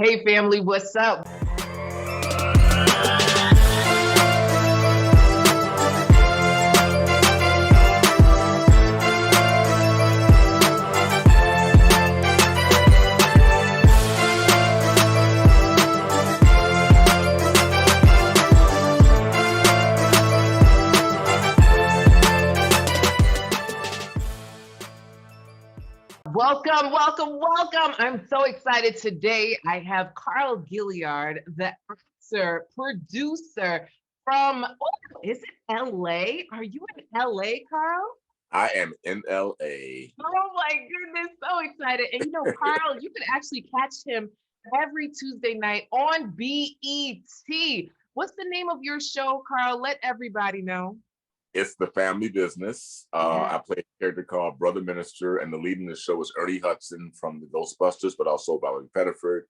Hey family, what's up? Welcome, welcome, welcome. I'm so excited today. I have Carl Gilliard, the actor, producer from, is it LA? Are you in LA, Carl? I am in LA. Oh my goodness, so excited. And Carl, you can actually catch him every Tuesday night on BET. What's the name of your show, Carl? Let everybody know. It's the family business. Yeah. I play a character called Brother Minister, and the lead in the show is Ernie Hudson from the Ghostbusters, but also Valerie Pettiford,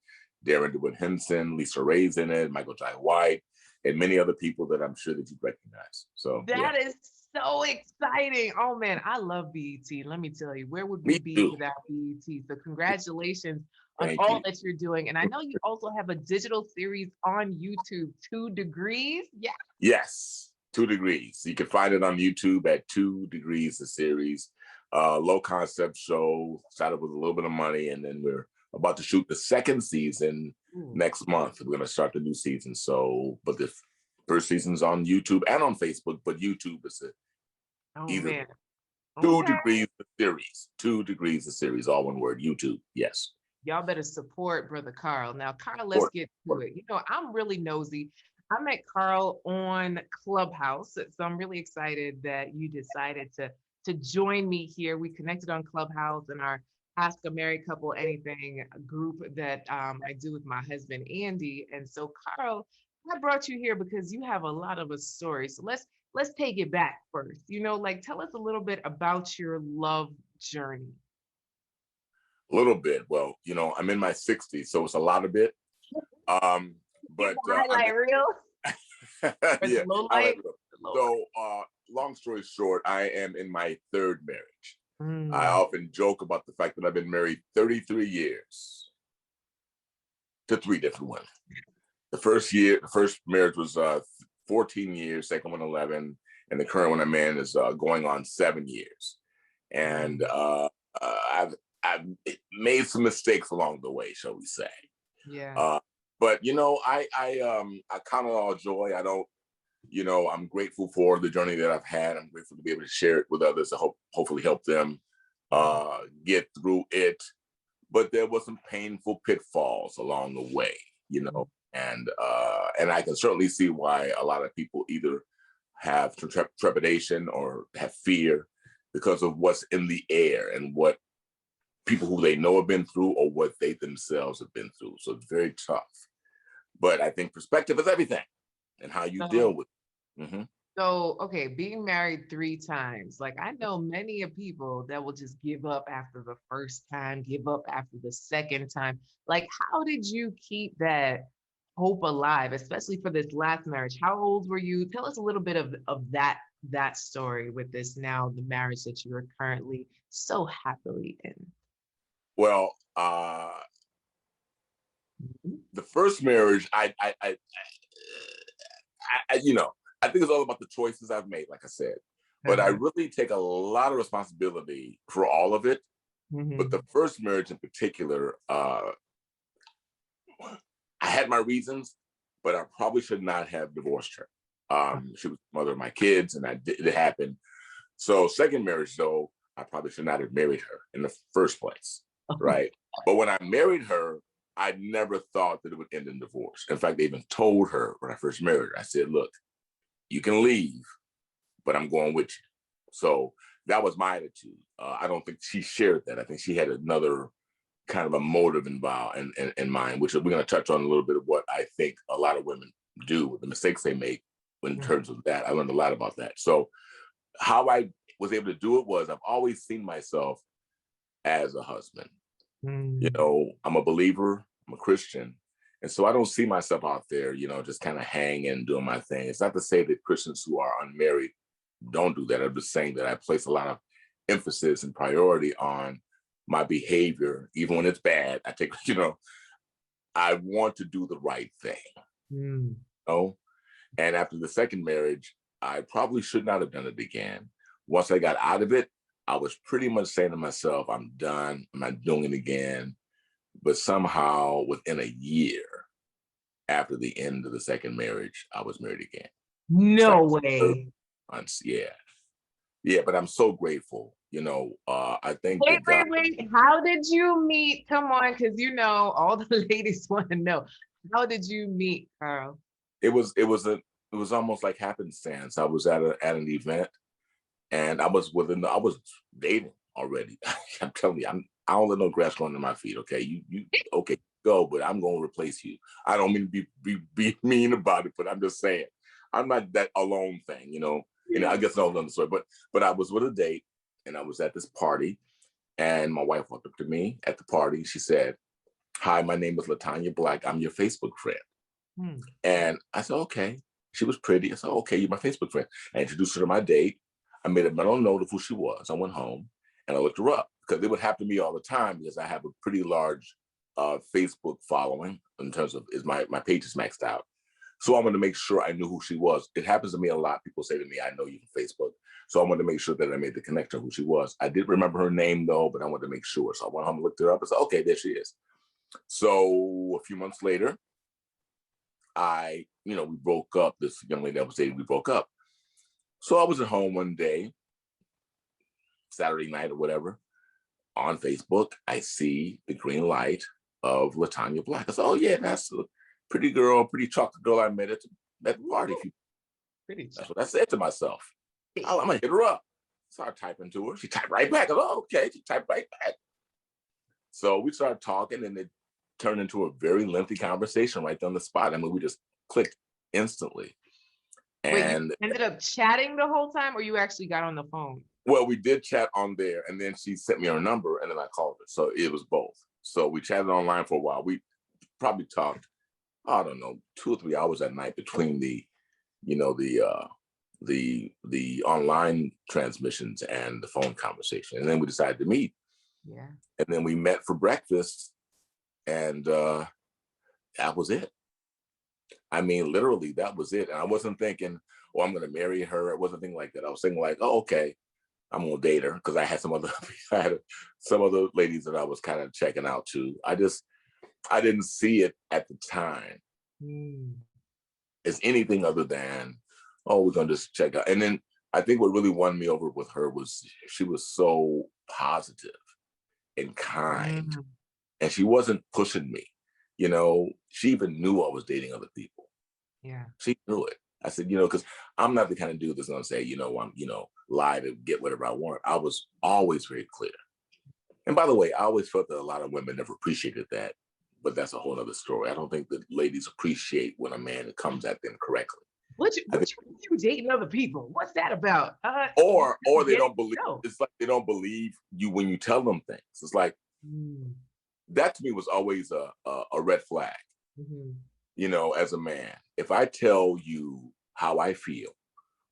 Darren DeWitt Henson, Lisa Ray's in it, Michael Jai White, and many other people that I'm sure that you recognize. So That is so exciting. Oh man, I love BET. Let me tell you, where would we Me be too. without BET? So congratulations on Thank all you. that you're doing. And I know you also have a digital series on YouTube, 2 Degrees. Yeah. Yes, 2 Degrees. You can find it on YouTube at 2 Degrees, the series. Low concept show, started with a little bit of money, and then we're about to shoot the second season next month. We're going to start the new season. So, but the first season's on YouTube and on Facebook, but YouTube is Oh either man. two Okay. degrees the series, 2 Degrees the series, all one word, YouTube. Yes. Y'all better support Brother Carl. Now, Carl, let's get to it. I'm really nosy. I met Carl on Clubhouse, so I'm really excited that you decided to join me here. We connected on Clubhouse in our Ask a Married Couple Anything group that I do with my husband Andy. And so, Carl, I brought you here because you have a lot of a story. So let's take it back first. Tell us a little bit about your love journey. A little bit. Well, I'm in my 60s, so it's a lot of bit. But Highlight reel. yeah. Low light. So, long story short, I am in my third marriage. I Mm. often joke about the fact that I've been married 33 years to 3 different women. The first marriage was 14 years, second one 11, and the current one I'm in is going on 7 years. And I've made some mistakes along the way, shall we say? Yeah. But I count it all joy. I don't, I'm grateful for the journey that I've had. I'm grateful to be able to share it with others to hopefully help them get through it. But there were some painful pitfalls along the way, and I can certainly see why a lot of people either have trepidation or have fear because of what's in the air and what people who they know have been through or what they themselves have been through. So it's very tough. But I think perspective is everything and how you deal with it. Mm-hmm. So, okay, being married 3 times, I know many of people that will just give up after the first time, give up after the second time. How did you keep that hope alive, especially for this last marriage? How old were you? Tell us a little bit of that story with this now, the marriage that you are currently so happily in. Well, the first marriage, I think it's all about the choices I've made, like I said. But I really take a lot of responsibility for all of it. But the first marriage in particular, I had my reasons, but I probably should not have divorced her. She was the mother of my kids, and it happened. So second marriage, though, I probably should not have married her in the first place, right? But when I married her, I never thought that it would end in divorce. In fact, I even told her when I first married her, I said, look, you can leave, but I'm going with you. So that was my attitude. I don't think she shared that. I think she had another kind of a motive involved in mind, which we're going to touch on a little bit of what I think a lot of women do, the mistakes they make in terms of that. I learned a lot about that. So how I was able to do it was I've always seen myself as a husband. I'm a believer, I'm a Christian. And so I don't see myself out there, just kind of hanging, doing my thing. It's not to say that Christians who are unmarried don't do that. I'm just saying that I place a lot of emphasis and priority on my behavior, even when it's bad. I take, I want to do the right thing. Mm. Oh, and after the second marriage, I probably should not have done it again. Once I got out of it, I was pretty much saying to myself, I'm done. I'm not doing it again. But somehow within a year after the end of the second marriage, I was married again. No way. Months. Yeah. Yeah, but I'm so grateful. I think that God. Wait. How did you meet? Come on, because all the ladies want to know. How did you meet, Carl? It was almost like happenstance. I was at an event, and I was dating already. I'm telling you, I don't let no grass grow under my feet. Okay, you okay, go, but I'm gonna replace you. I don't mean to be mean about it, but I'm just saying, I'm not that alone thing. I guess I don't know the story, but I was with a date, and I was at this party, and my wife walked up to me at the party. She said, "Hi, my name is LaTanya Black. I'm your Facebook friend." Hmm. And I said, "Okay." She was pretty. I said, "Okay, you're my Facebook friend." I introduced her to my date. I made a mental note of who she was. I went home and I looked her up because it would happen to me all the time because I have a pretty large Facebook following in terms of my page is maxed out. So I wanted to make sure I knew who she was. It happens to me a lot. People say to me, "I know you from Facebook." So I wanted to make sure that I made the connection of who she was. I did remember her name though, but I wanted to make sure. So I went home and looked her up and said, "Okay, there she is." So a few months later, we broke up. This young lady that was dating, we broke up. So I was at home one day, Saturday night or whatever, on Facebook. I see the green light of LaTanya Black. I said, "Oh yeah, that's a pretty girl, pretty chocolate girl I met at the party." That's what I said to myself. I'm gonna hit her up. So I typed into her. She typed right back. I said, "Oh, okay." She typed right back. So we started talking, and it turned into a very lengthy conversation right on the spot. I mean, we just clicked instantly. Wait, And you ended up chatting the whole time, or you actually got on the phone? well, we did chat on there, and then she sent me her number, and then I called her. So it was both. So we chatted online for a while. We probably talked, I don't know, 2 or 3 hours at night between the online transmissions and the phone conversation. And then we decided to meet. Yeah. And then we met for breakfast, and that was it. I mean, literally, that was it. And I wasn't thinking, "Oh, I'm going to marry her." I wasn't thinking like that. I was thinking like, "Oh, okay, I'm going to date her," because I had some other ladies that I was kind of checking out too. I didn't see it at the time as anything other than, "Oh, we're going to just check out." And then I think what really won me over with her was she was so positive and kind, and she wasn't pushing me. She even knew I was dating other people. Yeah. She knew it. I said, because I'm not the kind of dude that's gonna say, I'm, lie to get whatever I want. I was always very clear. And by the way, I always felt that a lot of women never appreciated that, but that's a whole other story. I don't think that ladies appreciate when a man comes at them correctly. What you dating other people? What's that about? Or they don't believe. It's like they don't believe you when you tell them things. It's like that to me was always a red flag. As a man, if I tell you how I feel,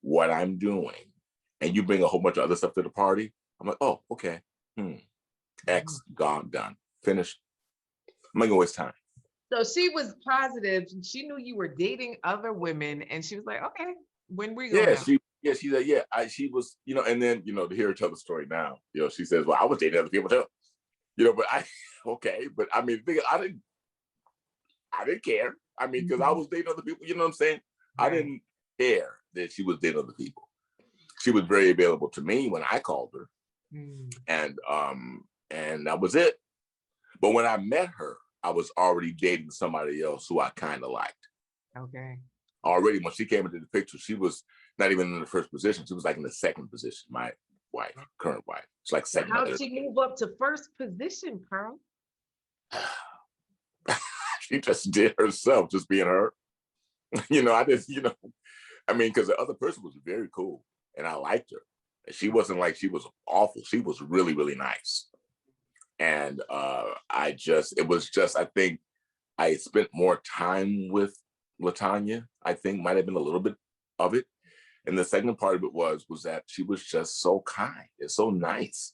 what I'm doing, and you bring a whole bunch of other stuff to the party, I'm like, "Oh, okay. X, gone, done, finished. I'm not gonna waste time." So she was positive. She knew you were dating other women, and she was like, "Okay, when we going out?" She said, yeah, she was, and then, to hear her tell the story now, she says, "Well, I was dating other people too." But okay, but I mean, I didn't care. I mean, because I was dating other people, you know what I'm saying? Right. I didn't care that she was dating other people. She was very available to me when I called her. And that was it. But when I met her, I was already dating somebody else who I kind of liked. Okay. Already, when she came into the picture, she was not even in the first position. She was like in the second position, my wife, current wife. It's like second. How did she move up to first position, Carl? She just did herself, just being her. I just, I mean, because the other person was very cool and I liked her. She wasn't like she was awful. She was really, really nice. And I think I spent more time with LaTanya. I think might have been a little bit of it. And the second part of it was that she was just so kind and so nice,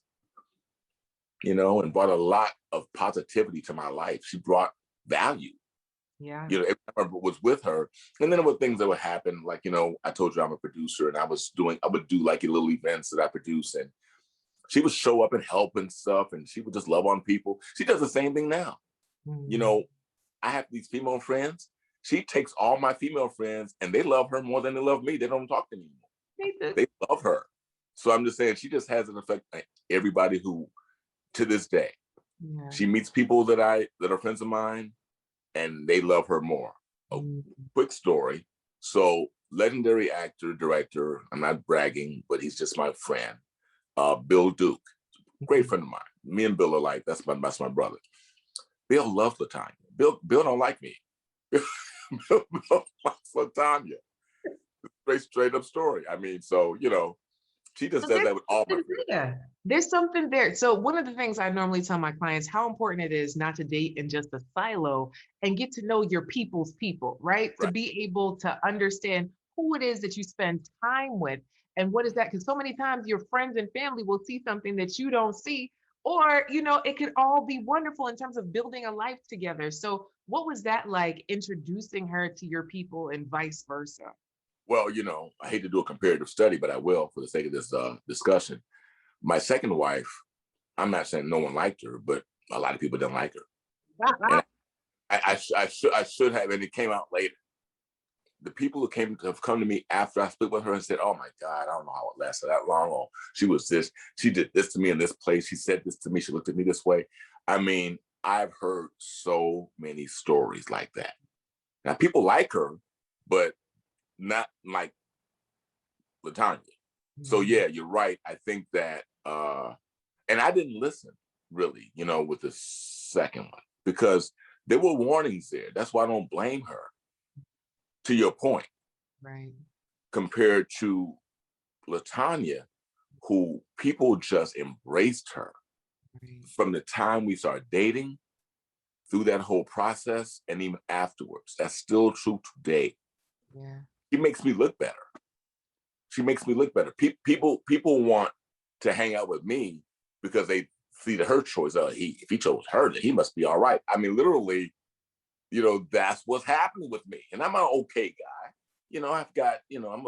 and brought a lot of positivity to my life. She brought value. Yeah. You know, every time I was with her, and then there were things that would happen, like, you know, I told you I'm a producer, and I would do like little events that I produce, and she would show up and help and stuff, and she would just love on people. She does the same thing now. You Mm. know, I have these female friends. She takes all my female friends, and they love her more than they love me. They don't talk to me anymore. They love her. So I'm just saying, she just has an effect on everybody who, to this day, Yeah. she meets people that are friends of mine, and they love her more. A quick story. So, legendary actor, director, I'm not bragging, but he's just my friend, Bill Duke, great friend of mine. Me and Bill are like, that's my brother. Bill loves LaTanya. Bill don't like me. Bill likes LaTanya. Straight up story. I mean, so, you know, she just So does that with all my friends. there. There's something there. So one of the things I normally tell my clients, how important it is not to date in just a silo and get to know your people's people, right? To be able to understand who it is that you spend time with and what is that? Because so many times your friends and family will see something that you don't see, or, you know, it could all be wonderful in terms of building a life together. So what was that like, introducing her to your people and vice versa? Well, you know, I hate to do a comparative study, but I will for the sake of this discussion. My second wife, I'm not saying no one liked her, but a lot of people didn't like her. And I should have, and it came out later. The people who have come to me after I split with her and said, "Oh my God, I don't know how it lasted that long." Or she was this, she did this to me in this place. She said this to me. She looked at me this way. I mean, I've heard so many stories like that. Now people like her, but not like LaTanya. So yeah, you're right. I think that, and I didn't listen really, you know, with the second one because there were warnings there. That's why I don't blame her. To your point, Right. compared to LaTanya, who people just embraced her from the time we started dating through that whole process and even afterwards. That's still true today. Yeah. She makes me look better. She makes me look better. People want to hang out with me because they see her choice. If he chose her, then he must be all right. I mean, literally, you know, that's what's happening with me. And I'm an okay guy. You know, I've got, you know, I'm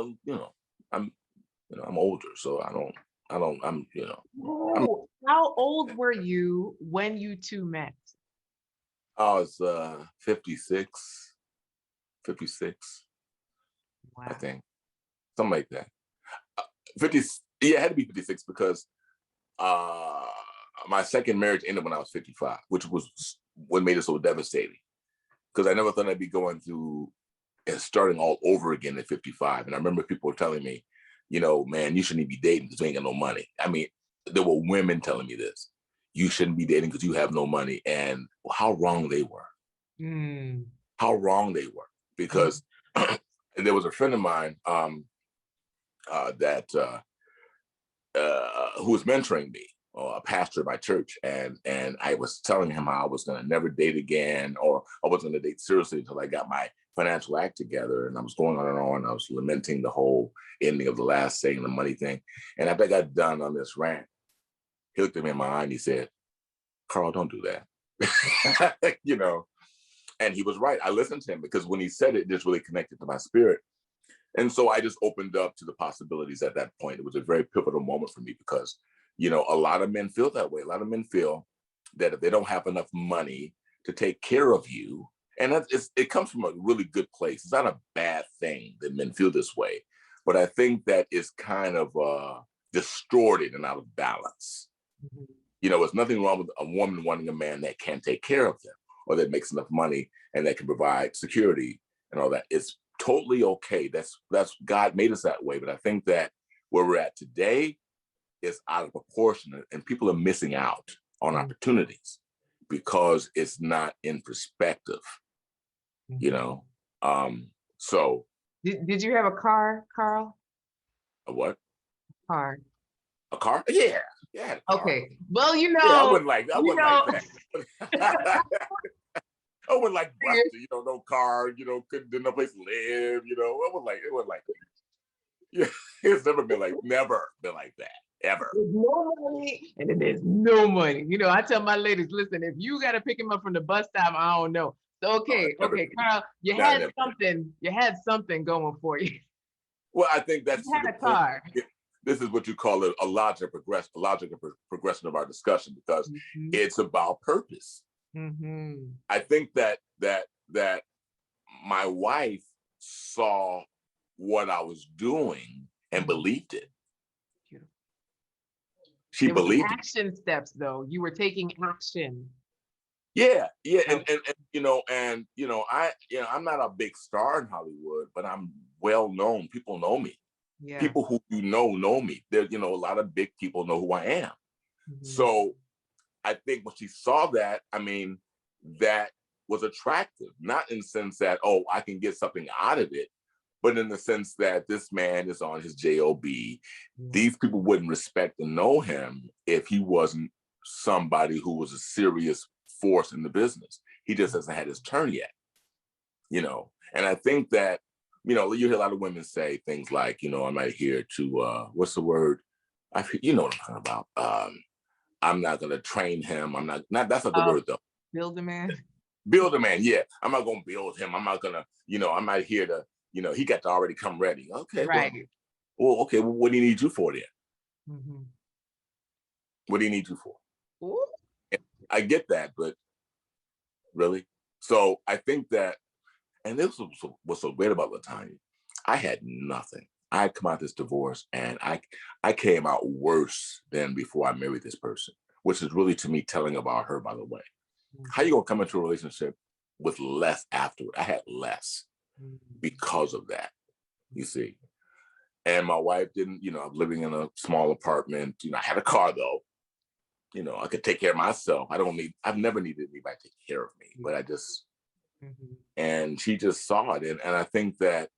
older, so I'm, you know. Oh, how old were you when you two met? I was 56, I Wow. think. Something like that. 50, yeah, it had to be 56 because my second marriage ended when I was 55, which was what made it so devastating. Because I never thought I'd be going through and starting all over again at 55. And I remember people were telling me, you know, man, you shouldn't be dating because you ain't got no money. I mean, there were women telling me this. You shouldn't be dating because you have no money. And how wrong they were. Mm. How wrong they were. Because there was a friend of mine that who was mentoring me, a pastor at my church, and I was telling him how I was going to never date again, or I wasn't going to date seriously until I got my financial act together. And I was going on and on. I was lamenting the whole ending of the last thing, the money thing. And after I got done on this rant, he looked at me in my eye and he said, "Carl, don't do that." You know, and he was right. I listened to him because when he said it, it just really connected to my spirit. And so I just opened up to the possibilities at that point. It was a very pivotal moment for me because, you know, a lot of men feel that way. A lot of men feel that if they don't have enough money to take care of you, and it comes from a really good place. It's not a bad thing that men feel this way, but I think that is kind of distorted and out of balance. Mhm. You know, there's nothing wrong with a woman wanting a man that can take care of them or that makes enough money and that can provide security and all that. It's totally okay. That's God made us that way. But I think that where we're at today is out of proportion, and people are missing out on opportunities because it's not in perspective. You know, so Did you have a car, Carl? a what? Car. A car? Yeah, yeah, I had a car. Okay. Well, Yeah, I wouldn't like that. I wouldn't like busted, you know, no car, you know, didn't no place to live, you know. It wasn't like yeah, it's never been like that, ever. There's no money and then there's no money. You know, I tell my ladies, listen, if you got to pick him up from the bus stop, I don't know. Okay, okay, Carl, you had something going for you. Well, I think You that's to had the a point. car. This is what you call a logical progression of our discussion, because Mm-hmm. it's about purpose. Mm-hmm. I think that my wife saw what I was doing and believed it. Beautiful. She There was some believed it. action steps, though. You were taking action. Yeah, yeah, Right. I'm not a big star in Hollywood, but I'm well known. People know me. Yeah. People who know me. There, a lot of big people know who I am. Mm-hmm. So I think when she saw that, that was attractive, not in the sense that, oh, I can get something out of it, but in the sense that this man is on his job. Yeah. These people wouldn't respect and know him if he wasn't somebody who was a serious force in the business. He just hasn't had his turn yet, And I think that, you hear a lot of women say things like, I'm not here to, what's the word? You know what I'm talking about. I'm not going to train him. I'm not, that's not the word though. Build a man. Build a man. Yeah. I'm not going to build him. I'm not going to, I'm not here to, he got to already come ready. Okay. Right. Well, okay. Well, what do you need you for then? Mm-hmm. What do you need you for? Ooh. I get that, but really? So I think that, and this was what's so great about LaTanya. I had nothing. I had come out this divorce, and I came out worse than before I married this person, which is really, to me, telling about her, by the way. Mm-hmm. How you gonna come into a relationship with less afterward? I had less because of that, you see. And my wife didn't, I'm living in a small apartment. I had a car though. I could take care of myself. I've never needed anybody to take care of me, but I just, and she just saw it. And I think that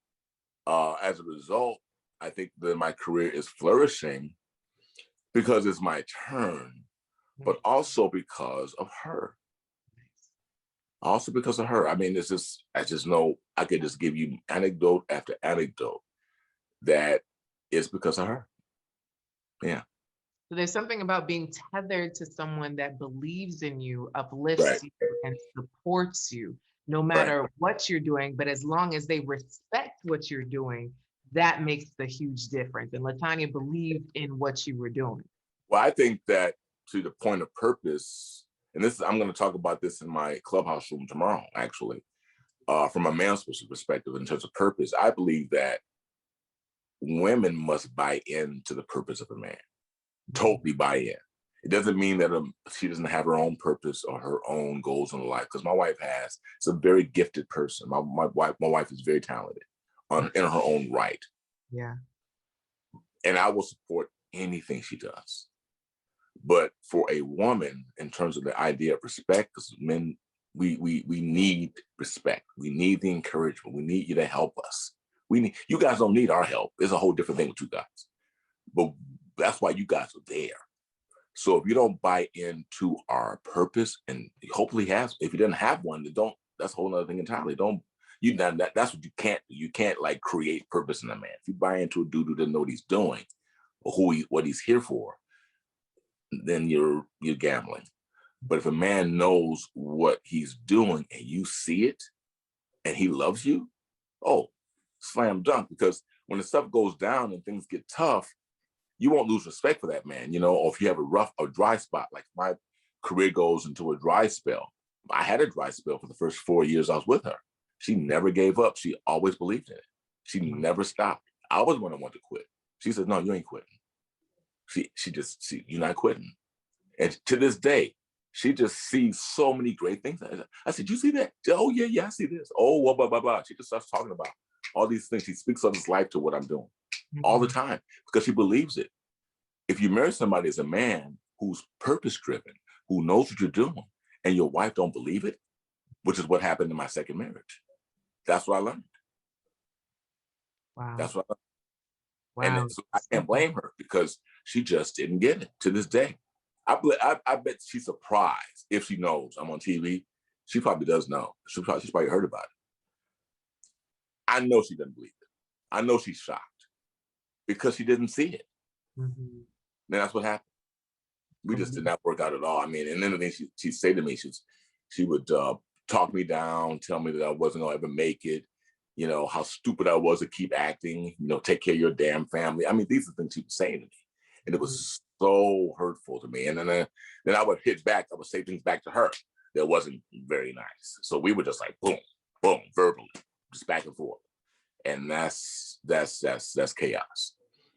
as a result, I think that my career is flourishing because it's my turn, but also because of her. Also because of her. I just know I could just give you anecdote after anecdote that it's because of her. Yeah. So there's something about being tethered to someone that believes in you, uplifts Right. you, and supports you, no Right. matter what you're doing. But as long as they respect what you're doing, that makes the huge difference. And LaTanya believed in what you were doing. Well, I think that to the point of purpose, and I'm going to talk about this in my clubhouse room tomorrow, actually, from a man's perspective in terms of purpose. I believe that women must buy into the purpose of a man, totally buy in. It doesn't mean that she doesn't have her own purpose or her own goals in life, because my wife has. It's a very gifted person. My wife is very talented in her own right. Yeah. And I will support anything she does. But for a woman, in terms of the idea of respect, because men, we need respect. We need the encouragement. We need you to help us. You guys don't need our help. It's a whole different thing with you guys. But that's why you guys are there. So if you don't buy into our purpose, and hopefully if you didn't have one, then that's a whole other thing entirely. That's what you can't do. You can't create purpose in a man. If you buy into a dude who doesn't know what he's doing or what he's here for, then you're gambling. But if a man knows what he's doing and you see it and he loves you, oh, slam dunk. Because when the stuff goes down and things get tough, you won't lose respect for that man, or if you have a dry spot, like my career goes into a dry spell. I had a dry spell for the first 4 years I was with her. She never gave up. She always believed in it. She never stopped. I was one that wanted to quit. She said, no, you ain't quitting. You're not quitting. And to this day, she just sees so many great things. I said, you see that? Oh, yeah, I see this. Oh, blah, blah, blah, blah. She just starts talking about all these things. She speaks of his life to what I'm doing all the time because she believes it. If you marry somebody as a man who's purpose-driven, who knows what you're doing, and your wife don't believe it, which is what happened in my second marriage. That's what I learned. Wow. That's what I learned. Wow. And so I can't blame her because she just didn't get it to this day. I bet she's surprised if she knows I'm on TV. She probably does know. She's probably heard about it. I know she doesn't believe it. I know she's shocked because she didn't see it. Mm-hmm. Then that's what happened. We just did not work out at all. And then the thing she'd say to me, she would talk me down, tell me that I wasn't gonna ever make it, how stupid I was to keep acting, take care of your damn family. I mean, these are things she was saying to me. And it was so hurtful to me. And then I would hit back, I would say things back to her that wasn't very nice. So we were just like boom, boom, verbally, just back and forth. And that's chaos.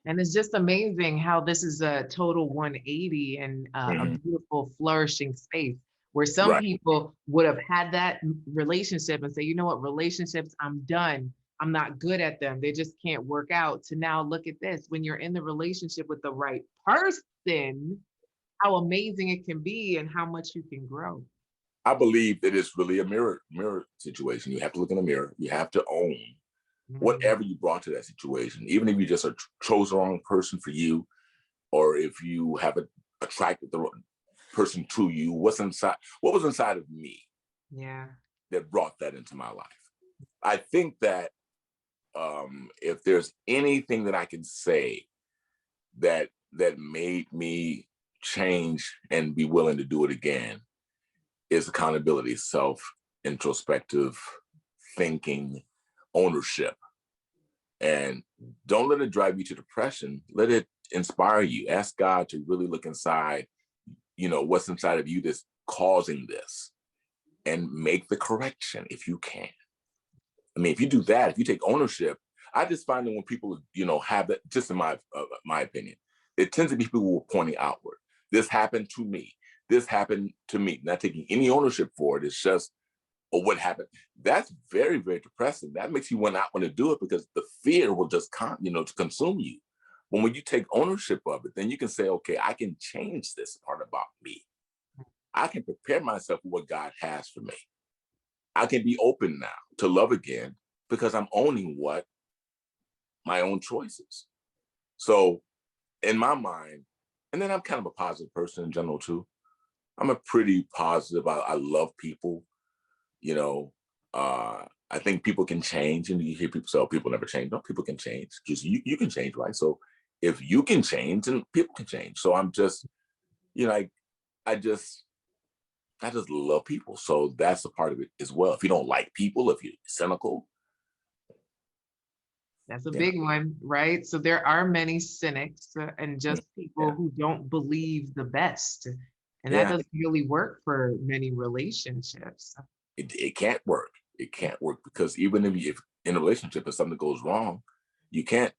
And it's just amazing how this is a total 180 and a beautiful, flourishing space where some people would have had that relationship and say, you know what, relationships, I'm done. I'm not good at them. They just can't work out. To now look at this, when you're in the relationship with the right person, how amazing it can be and how much you can grow. I believe it is really a mirror situation. You have to look in the mirror. You have to own whatever you brought to that situation, even if you just chose the wrong person for you, or if you have attracted the wrong person to you. What was inside of me that brought that into my life? I think that if there's anything that I can say that made me change and be willing to do it again, is accountability, introspective thinking, ownership. And don't let it drive you to depression. Let it inspire you. Ask God to really look inside, what's inside of you that's causing this, and make the correction if you can. I mean, if you do that, if you take ownership, I just find that when people, have that, just in my opinion, it tends to be people who are pointing outward. This happened to me. This happened to me. Not taking any ownership for it. It's just, or what happened. That's very, very depressing. That makes you not want to do it, because the fear will just to consume you. When you take ownership of it, then you can say, okay, I can change this part about me. I can prepare myself for what God has for me. I can be open now to love again, because I'm owning my own choices. So in my mind, and then I'm kind of a positive person in general too. I'm a pretty positive. I love people. I think people can change, and you hear people say, "Oh, people never change." No, people can change, because you can change, right? So if you can change, then people can change. So I'm just, I just love people. So that's a part of it as well. If you don't like people, if you're cynical, that's a big one, right? So there are many cynics and just people who don't believe the best. And that doesn't really work for many relationships. It can't work. It can't work, because even if in a relationship, if something goes wrong, you can't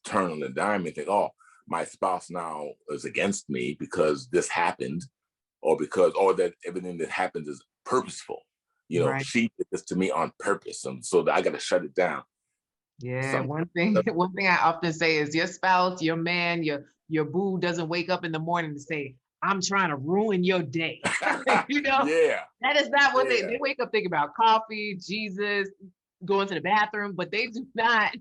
turn on a dime and think, oh, my spouse now is against me because this happened, or that everything that happens is purposeful. She did this to me on purpose, and so I got to shut it down. Yeah, one thing I often say is, your spouse, your man, your boo doesn't wake up in the morning to say, I'm trying to ruin your day. That is not what they wake up thinking about: coffee, Jesus, going to the bathroom, but they do not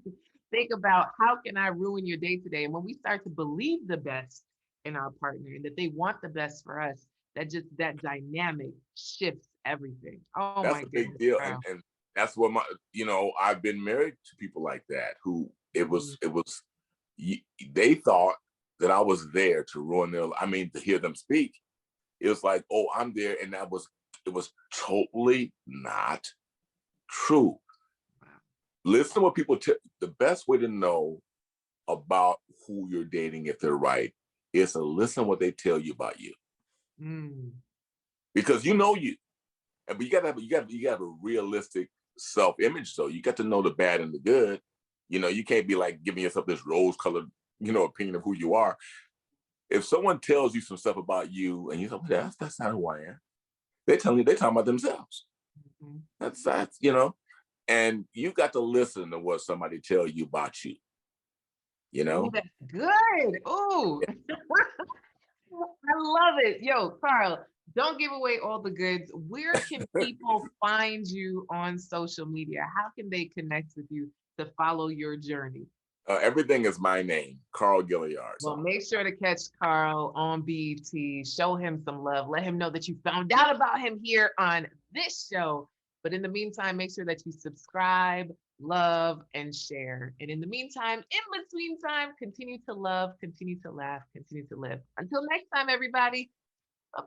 think about, how can I ruin your day today? And when we start to believe the best in our partner and that they want the best for us, that dynamic shifts everything. Oh, that's a big deal. And that's what I've been married to people like that, who they thought that I was there to ruin to hear them speak. It was like, oh, I'm there. And it was totally not true. Listen to what people the best way to know about who you're dating, if they're right, is to listen to what they tell you about you. Because you, but you gotta have a realistic self-image. So you got to know the bad and the good. You can't be giving yourself this rose-colored, opinion of who you are. If someone tells you some stuff about you and you say, well, that's not who I am, they're talking about themselves. That's and you got to listen to what somebody tell you about you. Ooh, that's good. Oh, I love it. Yo, Carl, don't give away all the goods. Where can people find you on social media? How can they connect with you to follow your journey? Everything is my name, Carl Gilliard. Well, make sure to catch Carl on BET. Show him some love. Let him know that you found out about him here on this show. But in the meantime, make sure that you subscribe, love, and share. And in the meantime, in between time, continue to love, continue to laugh, continue to live. Until next time, everybody. Bye-bye.